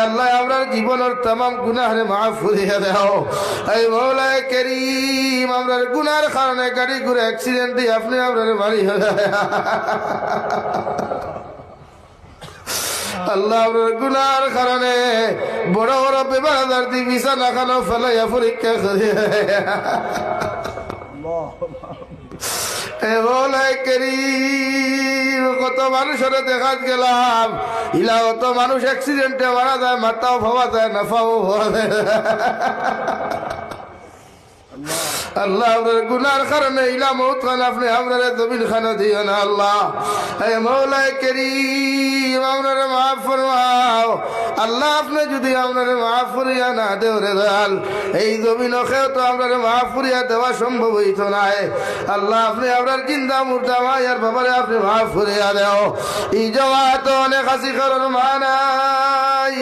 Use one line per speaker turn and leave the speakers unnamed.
আল্লাহ আমরার জীবনের तमाम গুনাহরে মাফ করিয়া দাও। এই মওলায়ে করিম আমরার গুনার কারণে গাড়ি ঘুরে অ্যাক্সিডেন্ট দিয়ে আপনি আমরার বাড়ি হয়ে আল্লাহ আমরার গুনার কারণে বড় বড় বেমারদার দি বিছানা খানো ফেলাইয়া পরীক্ষা করে কত মানুষের দেখা গেলাম ইলা কত মানুষ অ্যাক্সিডেন্টে মারা যায়, মাথাও ভাবা যায় না পাও ভাবা যায়। আল্লাহ আপনার গুনার কারণে ইলা মৌত খান আপনি আপনার জমিন খানা দিও না আল্লাহ। মওলায়ে করিম আপনারে মাফ ফরমাও আল্লাহ। আপনি যদি আপনারে মাফ করিয়া না দেও রে দয়াল, এই জমিনকেও তো আপনারে মাফ করিয়া দেওয়া সম্ভব হইতো না। আল্লাহ আপনি আপনার চিন্তা মুর্দা মায়ার ব্যাপারে আপনি মাফ করিয়া দেও। এই জমা তো অনেক হাসি করার মানাই।